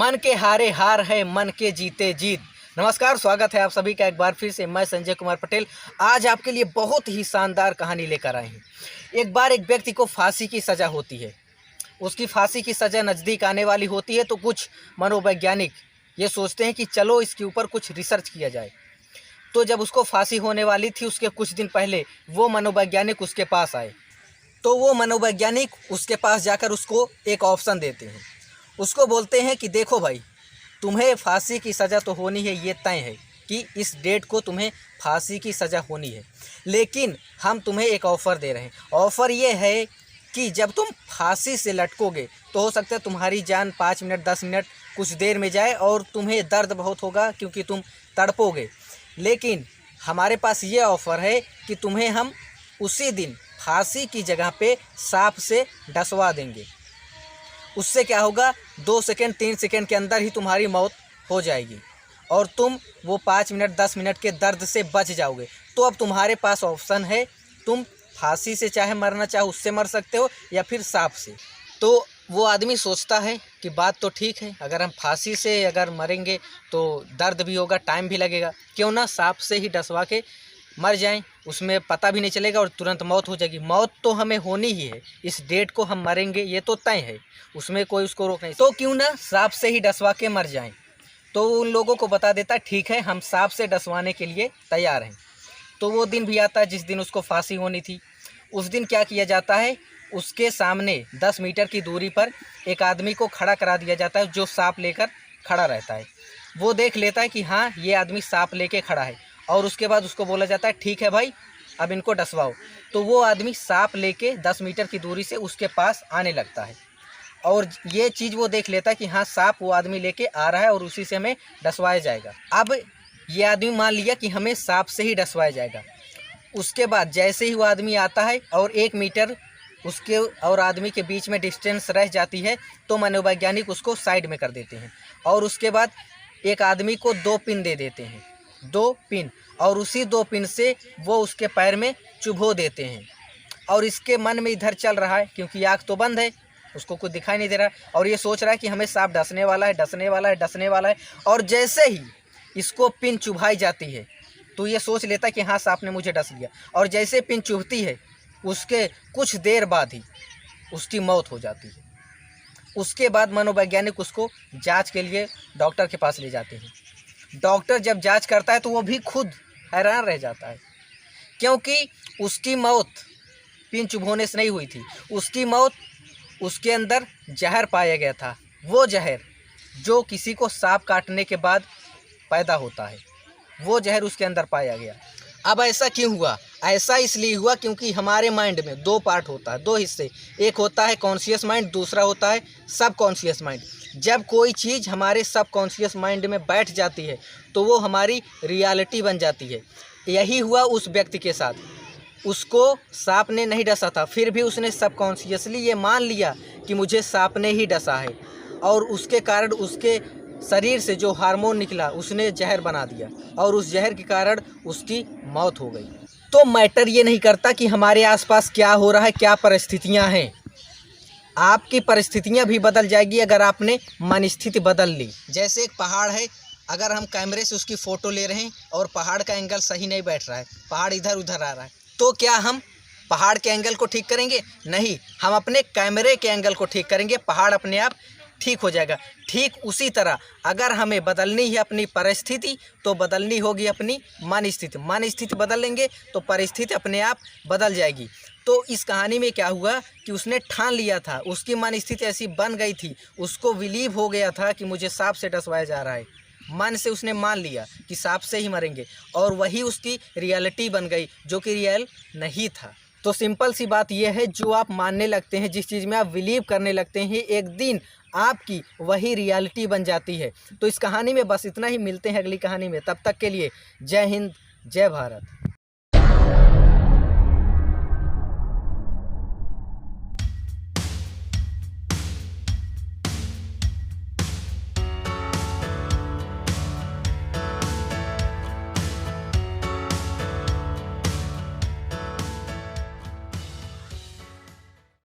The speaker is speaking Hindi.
मन के हारे हार है, मन के जीते जीत। नमस्कार, स्वागत है आप सभी का एक बार फिर से। मैं संजय कुमार पटेल आज आपके लिए बहुत ही शानदार कहानी लेकर आए हैं। एक बार एक व्यक्ति को फांसी की सज़ा होती है। उसकी फांसी की सज़ा नज़दीक आने वाली होती है तो कुछ मनोवैज्ञानिक ये सोचते हैं कि चलो इसके ऊपर कुछ रिसर्च किया जाए। तो जब उसको फांसी होने वाली थी उसके कुछ दिन पहले वो मनोवैज्ञानिक उसके पास आए। तो वो मनोवैज्ञानिक उसके पास जाकर उसको एक ऑप्शन देते हैं। उसको बोलते हैं कि देखो भाई, तुम्हें फांसी की सज़ा तो होनी है, ये तय है कि इस डेट को तुम्हें फांसी की सज़ा होनी है, लेकिन हम तुम्हें एक ऑफ़र दे रहे हैं। ऑफ़र ये है कि जब तुम फांसी से लटकोगे तो हो सकता है तुम्हारी जान 5 मिनट 10 मिनट कुछ देर में जाए और तुम्हें दर्द बहुत होगा क्योंकि तुम तड़पोगे, लेकिन हमारे पास ये ऑफ़र है कि तुम्हें हम उसी दिन फांसी की जगह पे सांप से डसवा देंगे। उससे क्या होगा, 2 सेकंड 3 सेकंड के अंदर ही तुम्हारी मौत हो जाएगी और तुम वो 5 मिनट 10 मिनट के दर्द से बच जाओगे। तो अब तुम्हारे पास ऑप्शन है, तुम फांसी से चाहे मरना चाहो उससे मर सकते हो या फिर सांप से। तो वो आदमी सोचता है कि बात तो ठीक है, अगर हम फांसी से अगर मरेंगे तो दर्द भी होगा, टाइम भी लगेगा, क्यों ना सांप से ही डसवा के मर जाएं, उसमें पता भी नहीं चलेगा और तुरंत मौत हो जाएगी। मौत तो हमें होनी ही है, इस डेट को हम मरेंगे ये तो तय है, उसमें कोई उसको रोक नहीं। तो क्यों ना सांप से ही डसवा के मर जाएं। तो उन लोगों को बता देता ठीक है, हम सांप से डसवाने के लिए तैयार हैं। तो वो दिन भी आता है जिस दिन उसको फांसी होनी थी। उस दिन क्या किया जाता है, उसके सामने 10 मीटर की दूरी पर एक आदमी को खड़ा करा दिया जाता है जो सांप लेकर खड़ा रहता है। वो देख लेता है कि हाँ, ये आदमी सांप लेके खड़ा है और उसके बाद उसको बोला जाता है ठीक है भाई, अब इनको डसवाओ। तो वो आदमी सांप लेके 10 मीटर की दूरी से उसके पास आने लगता है और ये चीज़ वो देख लेता है कि हाँ, सांप वो आदमी लेके आ रहा है और उसी से हमें डसवाया जाएगा। अब ये आदमी मान लिया कि हमें सांप से ही डसवाया जाएगा। उसके बाद जैसे ही वो आदमी आता है और 1 मीटर उसके और आदमी के बीच में डिस्टेंस रह जाती है तो मनोवैज्ञानिक उसको साइड में कर देते हैं और उसके बाद एक आदमी को 2 पिन दे देते हैं, 2 पिन, और उसी 2 पिन से वो उसके पैर में चुभो देते हैं। और इसके मन में इधर चल रहा है क्योंकि आँख तो बंद है, उसको कुछ दिखाई नहीं दे रहा है और ये सोच रहा है कि हमें सांप डसने वाला है, डसने वाला है, डसने वाला है। और जैसे ही इसको पिन चुभाई जाती है तो ये सोच लेता है कि हाँ, सांप ने मुझे डस लिया, और जैसे पिन चुभती है उसके कुछ देर बाद ही उसकी मौत हो जाती है। उसके बाद मनोवैज्ञानिक उसको जांच के लिए डॉक्टर के पास ले जाते हैं। डॉक्टर जब जांच करता है तो वो भी खुद हैरान रह जाता है क्योंकि उसकी मौत पिन चुभोने से नहीं हुई थी, उसकी मौत उसके अंदर जहर पाया गया था। वो जहर जो किसी को सांप काटने के बाद पैदा होता है, वो जहर उसके अंदर पाया गया। अब ऐसा क्यों हुआ? ऐसा इसलिए हुआ क्योंकि हमारे माइंड में 2 पार्ट होता है, 2 हिस्से। एक होता है कॉन्शियस माइंड, दूसरा होता है सब कॉन्शियस माइंड। जब कोई चीज़ हमारे सब कॉन्शियस माइंड में बैठ जाती है तो वो हमारी रियलिटी बन जाती है। यही हुआ उस व्यक्ति के साथ। उसको सांप ने नहीं डसा था, फिर भी उसने सबकॉन्शियसली ये मान लिया कि मुझे सांप ने ही डसा है और उसके कारण उसके शरीर से जो हार्मोन निकला उसने जहर बना दिया और उस जहर के कारण उसकी मौत हो गई। तो मैटर ये नहीं करता कि हमारे आसपास क्या हो रहा है, क्या परिस्थितियां हैं। आपकी परिस्थितियां भी बदल जाएगी अगर आपने मन स्थिति बदल ली। जैसे एक पहाड़ है, अगर हम कैमरे से उसकी फ़ोटो ले रहे हैं और पहाड़ का एंगल सही नहीं बैठ रहा है, पहाड़ इधर उधर आ रहा है, तो क्या हम पहाड़ के एंगल को ठीक करेंगे? नहीं, हम अपने कैमरे के एंगल को ठीक करेंगे, पहाड़ अपने आप ठीक हो जाएगा। ठीक उसी तरह अगर हमें बदलनी है अपनी परिस्थिति तो बदलनी होगी अपनी मन स्थिति। मन स्थिति बदल लेंगे तो परिस्थिति अपने आप बदल जाएगी। तो इस कहानी में क्या हुआ कि उसने ठान लिया था, उसकी मन स्थिति ऐसी बन गई थी, उसको बिलीव हो गया था कि मुझे सांप से डसवाया जा रहा है। मन से उसने मान लिया कि सांप से ही मरेंगे और वही उसकी रियलिटी बन गई जो कि रियल नहीं था। तो सिंपल सी बात यह है, जो आप मानने लगते हैं, जिस चीज़ में आप बिलीव करने लगते हैं, एक दिन आपकी वही रियलिटी बन जाती है। तो इस कहानी में बस इतना ही, मिलते हैं अगली कहानी में। तब तक के लिए जय हिंद, जय भारत।